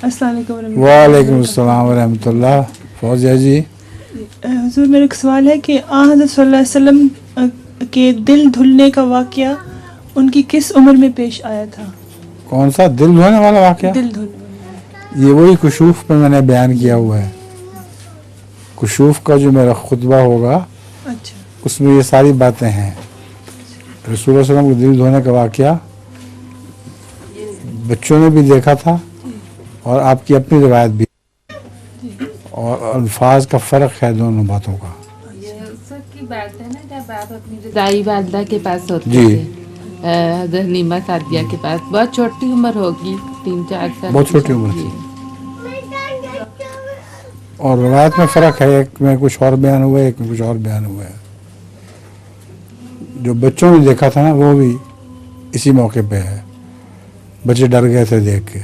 السلام علیکم ورحمۃ اللہ۔ وعلیکم السلام ورحمۃ اللہ۔ فوزیہ جی، حضور میرا ایک سوال ہے کہ حضرت صلی اللہ علیہ وسلم کے دل دھلنے کا واقعہ ان کی کس عمر میں پیش آیا تھا؟ کون سا دل دھونے والا واقعہ؟ دل دھلنے یہ وہی کشوف پہ میں نے بیان کیا ہوا ہے۔ کشوف کا جو میرا خطبہ ہوگا اچھا، اس میں یہ ساری باتیں ہیں۔ رسول اللہ علیہ وسلم کو دل دھونے کا واقعہ بچوں نے بھی دیکھا تھا اور آپ کی اپنی روایت بھی، اور الفاظ کا فرق ہے دونوں باتوں کا۔ یہ اس وقت کی بات ہے نا جب آپ اپنی رضائی والدہ کے پاس ہوتے جی، تھے، حضرت حلیمہ سعدیہ کے پاس۔ بہت چھوٹی عمر ہوگی، 3-4 سال، بہت چھوٹی عمر کی۔ تھی۔ اور روایت میں فرق ہے، ایک میں کچھ اور بیان ہوا ہے، ایک میں کچھ اور بیان ہوا ہے۔ جو بچوں نے دیکھا تھا نا وہ بھی اسی موقع پہ ہے، بچے ڈر گئے تھے دیکھ کے۔